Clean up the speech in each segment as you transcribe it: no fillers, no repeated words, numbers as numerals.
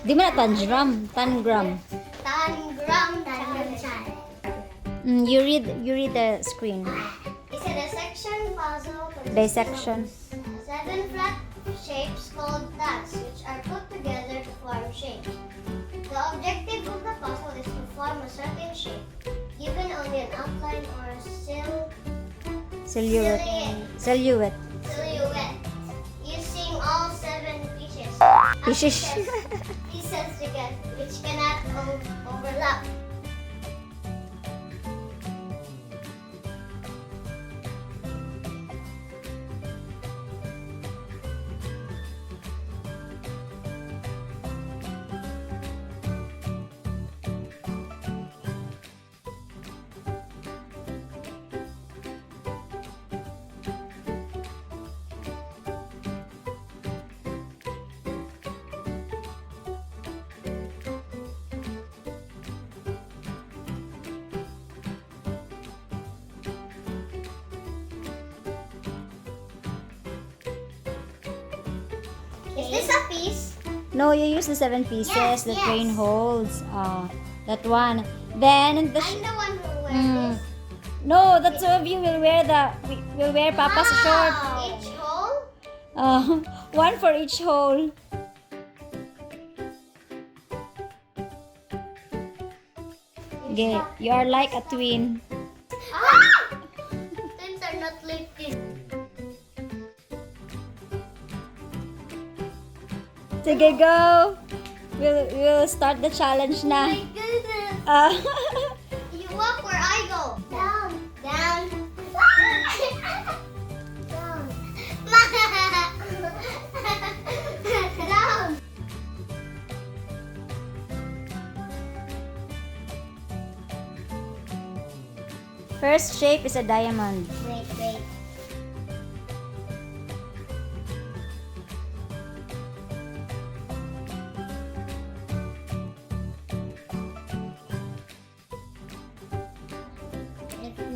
Di man na tangram. Tangram. Tangram child. You read the screen. It's a dissection puzzle Dissection. consisting of 7 flat shapes called tags, which are put together to form shapes. The objective of the puzzle is to form a certain shape, given only an outline or Silhouette. Silhouette. silhouette, using all 7 pieces. Pieces. Pieces which cannot overlap. Is this a piece? No, you use the 7 pieces Yes, the yes. train holds. That one. Then the I'm the one who wears this. no, the two of you will wear Papa's short. Each hole? One for each hole. Okay, you are like a twin. Ah! Twins are not like this. Sige, go. We'll start the challenge Oh na. my goodness. Ah, You walk where I go. Down. Down. Down. Down. First shape is a diamond. Wait, wait.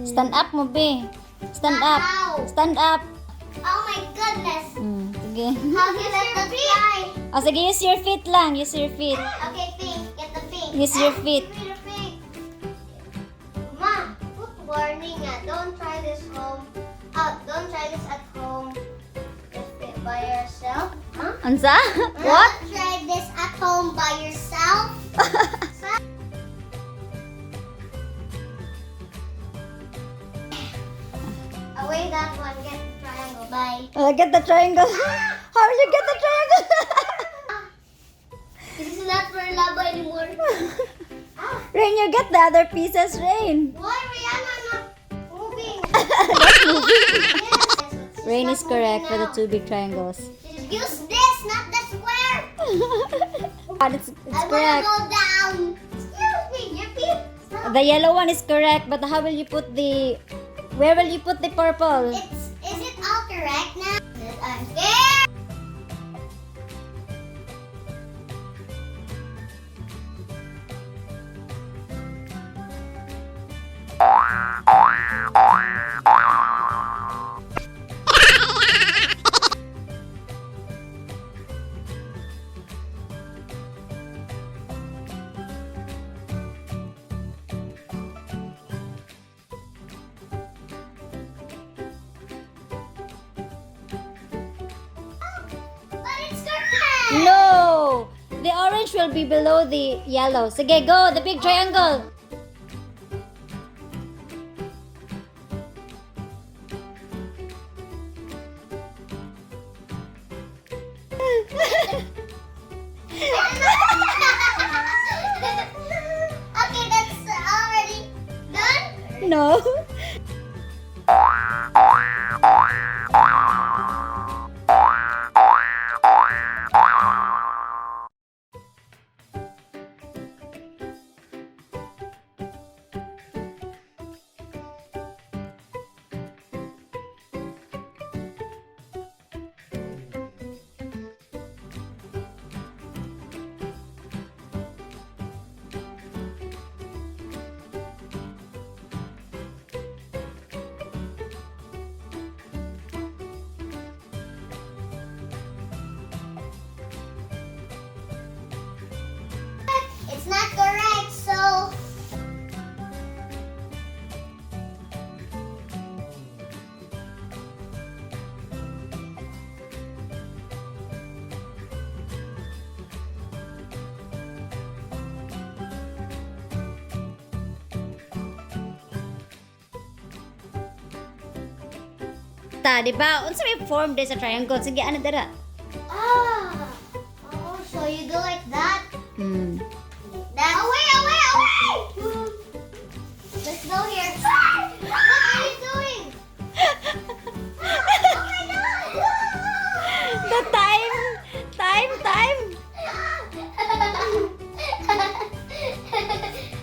Stand up mo, be. Stand up. Wow. Stand up. Oh my goodness. Sige. How do you let the fly? Sige, use your feet lang. Use your feet. Okay, pink. Get the pink. Use your feet. Give me the pink. Ma, put warning. Don't try this home. Don't try this at home. Just it by yourself. Huh? Ansa? What? Don't try this at home by yourself. Away that one. Get the triangle. Bye. Get the triangle. How will you get the triangle? This is not for lava anymore. Rain, you get the other pieces, Rain. Why Rihanna not moving? Yes. Rain is Not correct for moving the 2 big triangles. now. Use this, not the square. It's I correct. wanna go down. Excuse me, your feet. Stop. The yellow one is correct, but how will you put the... Where will you put the purple? Is it all correct now? I'm scared. But it's correct. No! The orange will be below the yellow. Sige, go! The big triangle! Okay, that's already done. No. ta, di ba? Unsa may form din sa triangle? Sige, ano dara? Ah! Oh, so you do like that? Hmm. That's... Away, away, away! Let's go here. What are you doing? Oh my God! The time! Time!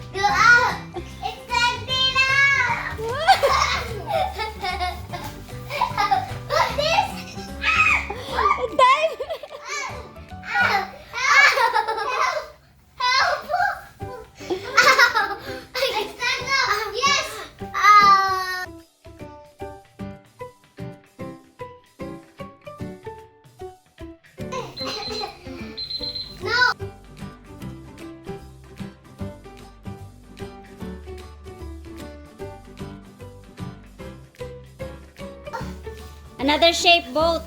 Go out! It's empty now! What's this? Time! Help! Help! Stand up! Yes! No! Another shape boat.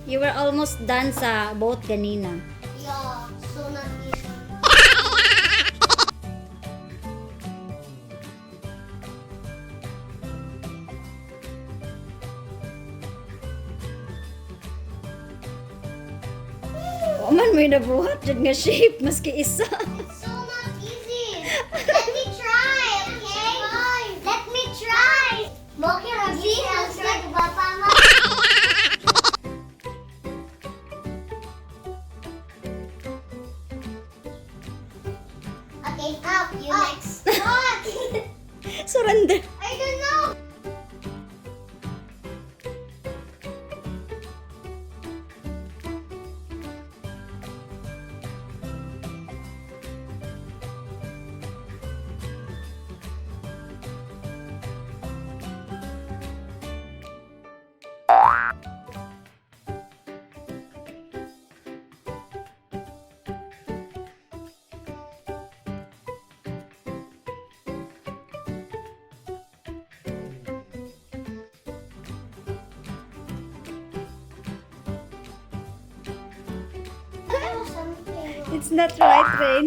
You were almost done sa boat kanina. Yeah, so not easy. O man may nabuhat dyan nga shape, maski isa. It's so not easy. Let me try, okay? Let me try. Moki Rabi, looks like Papa Ma. Okay, up. You next. What? Surrender. I don't know. Something. It's not right, Rain.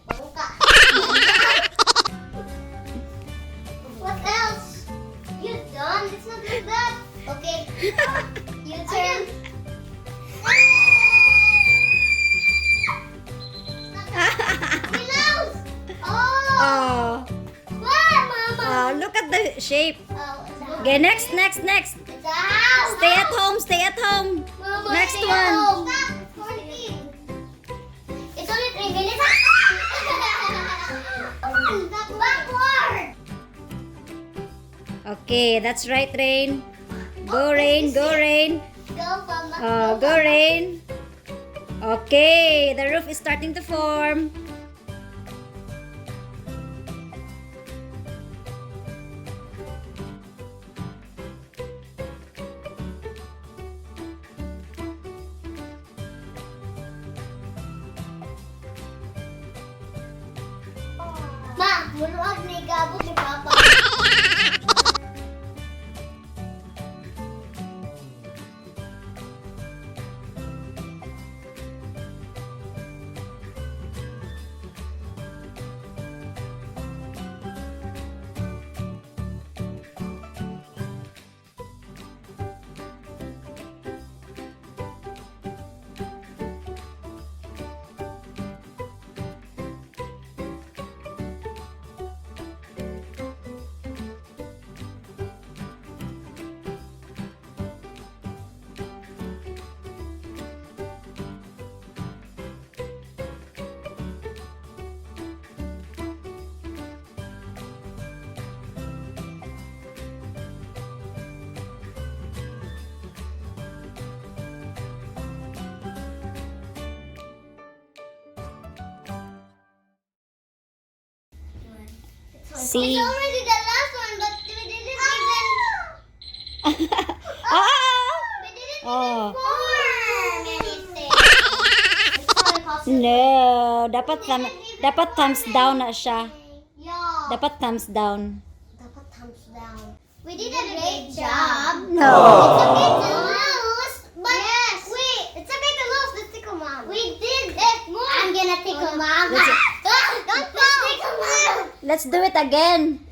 Bangka. What else? You done? It's not like that. Okay. You turn. Milaws! Oh! Oh. Where, Mama? Look at the shape. Oh, it's a Okay, next. It's a house. Stay at home. Mama, Next stay one. home. Stop. It's 14. It's only 3 minutes. Backward. Okay, that's right, Rain. Go, Rain. Go, Mama. Go, Rain. Okay, the roof is starting to form. Ma, muruag ni gabot ni Papa. See? It's already the last one, but we didn't even Ah! we didn't Oh. form anything. It's so impossible. No, dapat thumbs down na siya. Yeah. Dapat thumbs down. Dapat thumbs down. We did a great job. No. It's okay to lose, but yes. Wait, it's okay to lose. Let's tickle mom. We did it more. I'm gonna tickle mom. Don't fall. Tickle mom. Let's do it again.